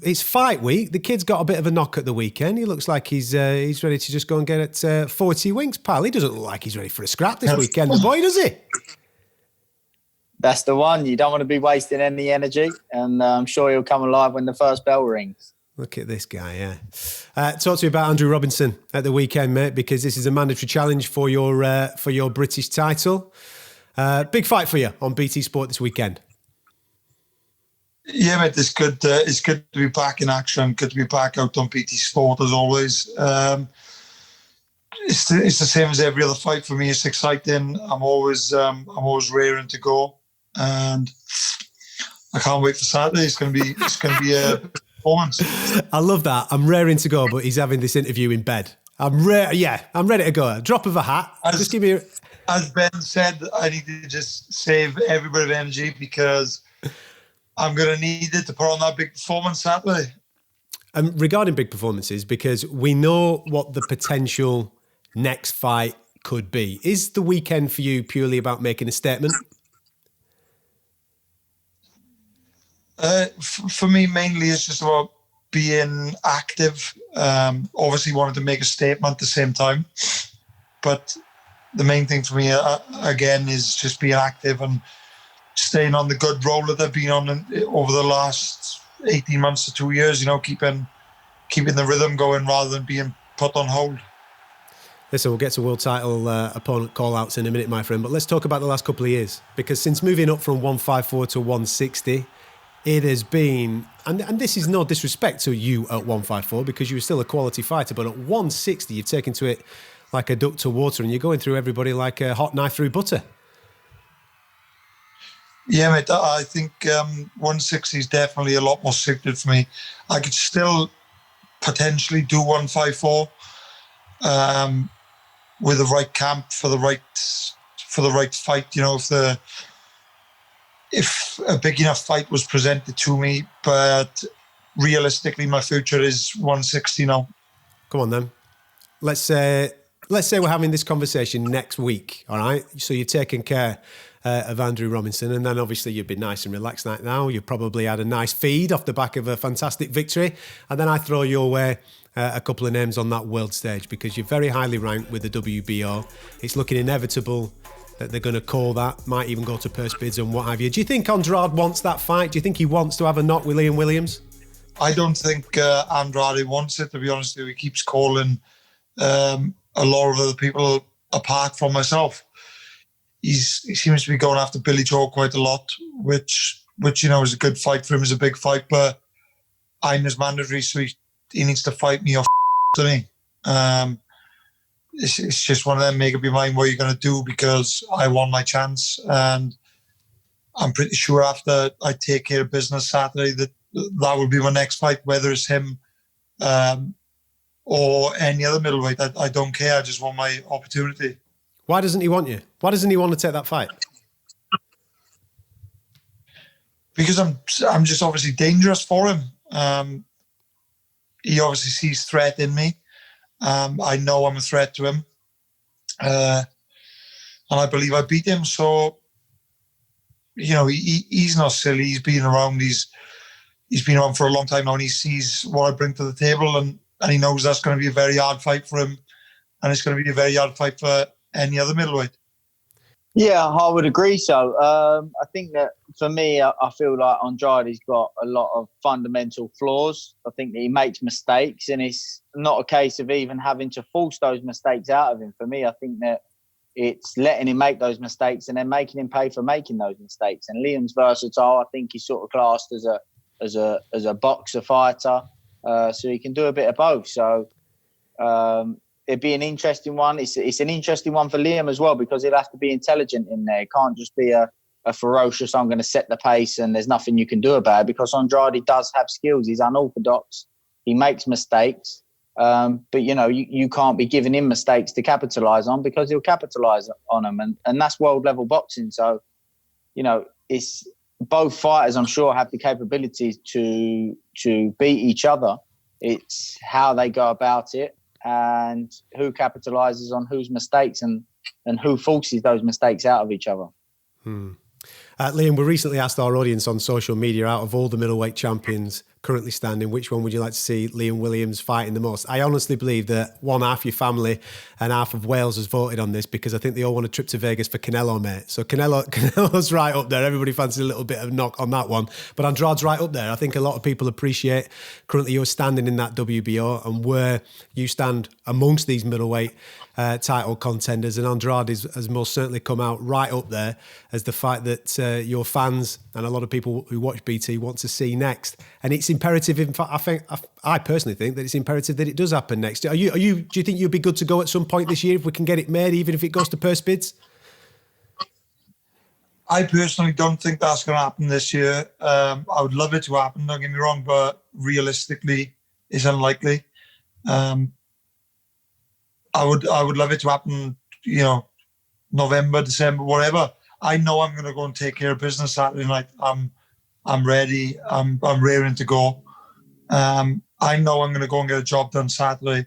it's fight week. The kid's got a bit of a knock at the weekend. He looks like he's ready to just go and get at 40 winks, pal. He doesn't look like he's ready for a scrap this weekend, the boy, does he? That's the one. You don't want to be wasting any energy, and I'm sure he'll come alive when the first bell rings. Look at this guy, yeah. Talk to me about Andrew Robinson at the weekend, mate, because this is a mandatory challenge for your British title. Big fight for you on BT Sport this weekend. Yeah, mate, it's good. It's good to be back in action. Good to be back out on BT Sport as always. It's the same as every other fight for me. It's exciting. I'm always raring to go, and I can't wait for Saturday. It's going to be a performance. I love that. I'm raring to go, but he's having this interview in bed. I'm ready to go. A drop of a hat. Just give me. As Ben said, I need to just save every bit of energy because I'm going to need it to put on that big performance Saturday. And regarding big performances, because we know what the potential next fight could be. Is the weekend for you purely about making a statement? For me, mainly it's just about being active. Obviously wanted to make a statement at the same time. But the main thing for me, again, is just being active and staying on the good roll that I've been on over the last 18 months to 2 years, keeping the rhythm going rather than being put on hold. Listen, we'll get to world title opponent call-outs in a minute, my friend, but let's talk about the last couple of years, because since moving up from 154 to 160, it has been, and this is no disrespect to you at 154, because you were still a quality fighter, but at 160, you've taken to it like a duck to water, and you're going through everybody like a hot knife through butter. Yeah, mate, I think 160 is definitely a lot more suited for me. I could still potentially do 154 with the right camp for the right fight. If a big enough fight was presented to me, but realistically, my future is 160 now. Come on, then. Let's say we're having this conversation next week, all right? So you're taking care of Andrew Robinson, and then obviously you've been nice and relaxed right now. You've probably had a nice feed off the back of a fantastic victory, and then I throw your way a couple of names on that world stage, because you're very highly ranked with the WBO. It's looking inevitable that they're going to call that, might even go to purse bids and what have you. Do you think Andrade wants that fight? Do you think he wants to have a knock with Liam Williams? I don't think Andrade wants it, to be honest with you. He keeps calling a lot of other people apart from myself. He seems to be going after Billy Joe quite a lot, which is a good fight for him. It's a big fight, but I'm his mandatory, so he needs to fight me off, doesn't he? It's just one of them, make up your mind what you're going to do, because I won my chance, and I'm pretty sure after I take care of business Saturday that will be my next fight, whether it's him or any other middleweight. I don't care. I just want my opportunity. Why doesn't he want you? Why doesn't he want to take that fight? Because I'm just obviously dangerous for him. He obviously sees threat in me. I know I'm a threat to him. And I believe I beat him. So, he's not silly. He's been around. He's been around for a long time now, and he sees what I bring to the table, and he knows that's going to be a very hard fight for him, and it's going to be a very hard fight for any other middleweight. Yeah, I would agree so. I think that for me, I feel like Andrade's got a lot of fundamental flaws. I think that he makes mistakes, and it's not a case of even having to force those mistakes out of him. For me, I think that it's letting him make those mistakes and then making him pay for making those mistakes. And Liam's versatile. I think he's sort of classed as a boxer fighter, so he can do a bit of both. So it'd be an interesting one. It's an interesting one for Liam as well, because he'll have to be intelligent in there. It can't just be a ferocious, I'm going to set the pace and there's nothing you can do about it, because Andrade does have skills. He's unorthodox. He makes mistakes. But, you can't be giving him mistakes to capitalise on, because he'll capitalise on them. And that's world-level boxing. So, it's both fighters, I'm sure, have the capabilities to beat each other. It's how they go about it, and who capitalises on whose mistakes and who forces those mistakes out of each other. Liam, we recently asked our audience on social media, out of all the middleweight champions currently standing, which one would you like to see Liam Williams fighting the most? I honestly believe that one half your family and half of Wales has voted on this because I think they all want a trip to Vegas for Canelo, mate. So Canelo's right up there. Everybody fancies a little bit of knock on that one. But Andrade's right up there. I think a lot of people appreciate currently you're standing in that WBO and where you stand amongst these middleweight title contenders. And Andrade has most certainly come out right up there as the fight that your fans and a lot of people who watch BT want to see next. And it's imperative. In fact, I personally think that it's imperative that it does happen next. Do you think you'd be good to go at some point this year if we can get it made, even if it goes to purse bids? I personally don't think that's going to happen this year. I would love it to happen, don't get me wrong, but realistically, it's unlikely. I would love it to happen, November, December, whatever. I know I'm going to go and take care of business Saturday night. I'm ready. I'm raring to go. I know I'm going to go and get a job done Saturday.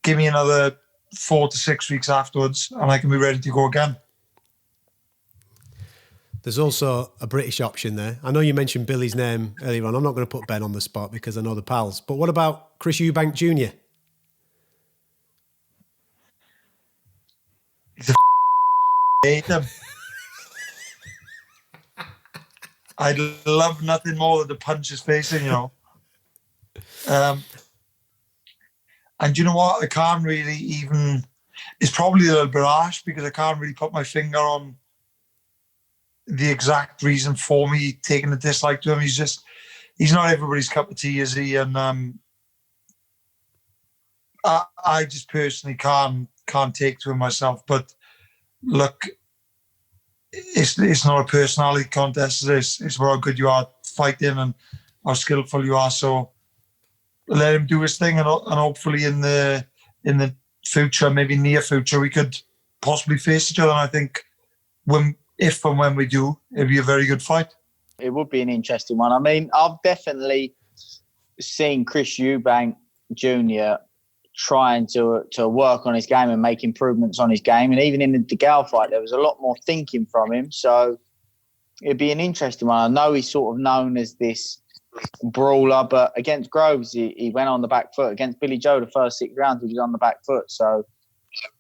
Give me another 4 to 6 weeks afterwards, and I can be ready to go again. There's also a British option there. I know you mentioned Billy's name earlier on. I'm not going to put Ben on the spot because I know the pals. But what about Chris Eubank Jr.? He's a hate him. I'd love nothing more than to punch his face in, And you know what? I can't really even... It's probably a little bit harsh because I can't really put my finger on the exact reason for me taking a dislike to him. He's not everybody's cup of tea, is he? And I just personally can't take to him myself. But look, it's not a personality contest. It's how good you are fighting and how skillful you are. So let him do his thing, and hopefully in the future, maybe near future, we could possibly face each other. And I think if and when we do, it'll be a very good fight. It would be an interesting one. I mean, I've definitely seen Chris Eubank Jr. trying to work on his game and make improvements on his game. And even in the DeGale fight, there was a lot more thinking from him. So it'd be an interesting one. I know he's sort of known as this brawler, but against Groves, he went on the back foot. Against Billy Joe, the first 6 rounds, he was on the back foot. So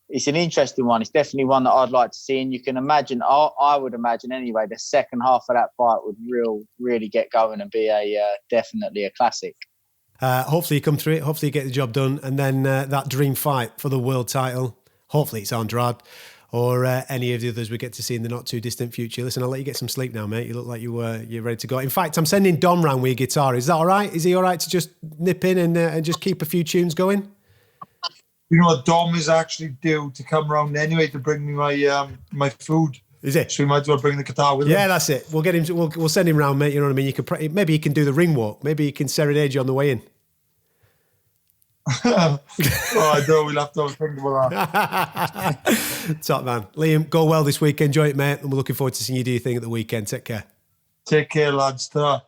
it's an interesting one. It's definitely one that I'd like to see. And you can imagine, I would imagine anyway, the second half of that fight would really get going and be definitely a classic. Hopefully you come through it. Hopefully you get the job done. And then that dream fight for the world title, hopefully it's Andrade or any of the others we get to see in the not too distant future. Listen, I'll let you get some sleep now, mate. You look like you're ready to go. In fact, I'm sending Dom round with your guitar. Is that all right? Is he all right to just nip in and just keep a few tunes going? You know what? Dom is actually due to come round anyway to bring me my food. Is it? So we might as well bring the guitar with him. Yeah, that's it. We'll get him. We'll send him round, mate. You know what I mean? You could maybe he can do the ring walk. Maybe he can serenade you on the way in. I know we'll have to think about that. Top man. Liam, go well this week. Enjoy it, mate. And we're looking forward to seeing you do your thing at the weekend. Take care. Take care, lads. Ta.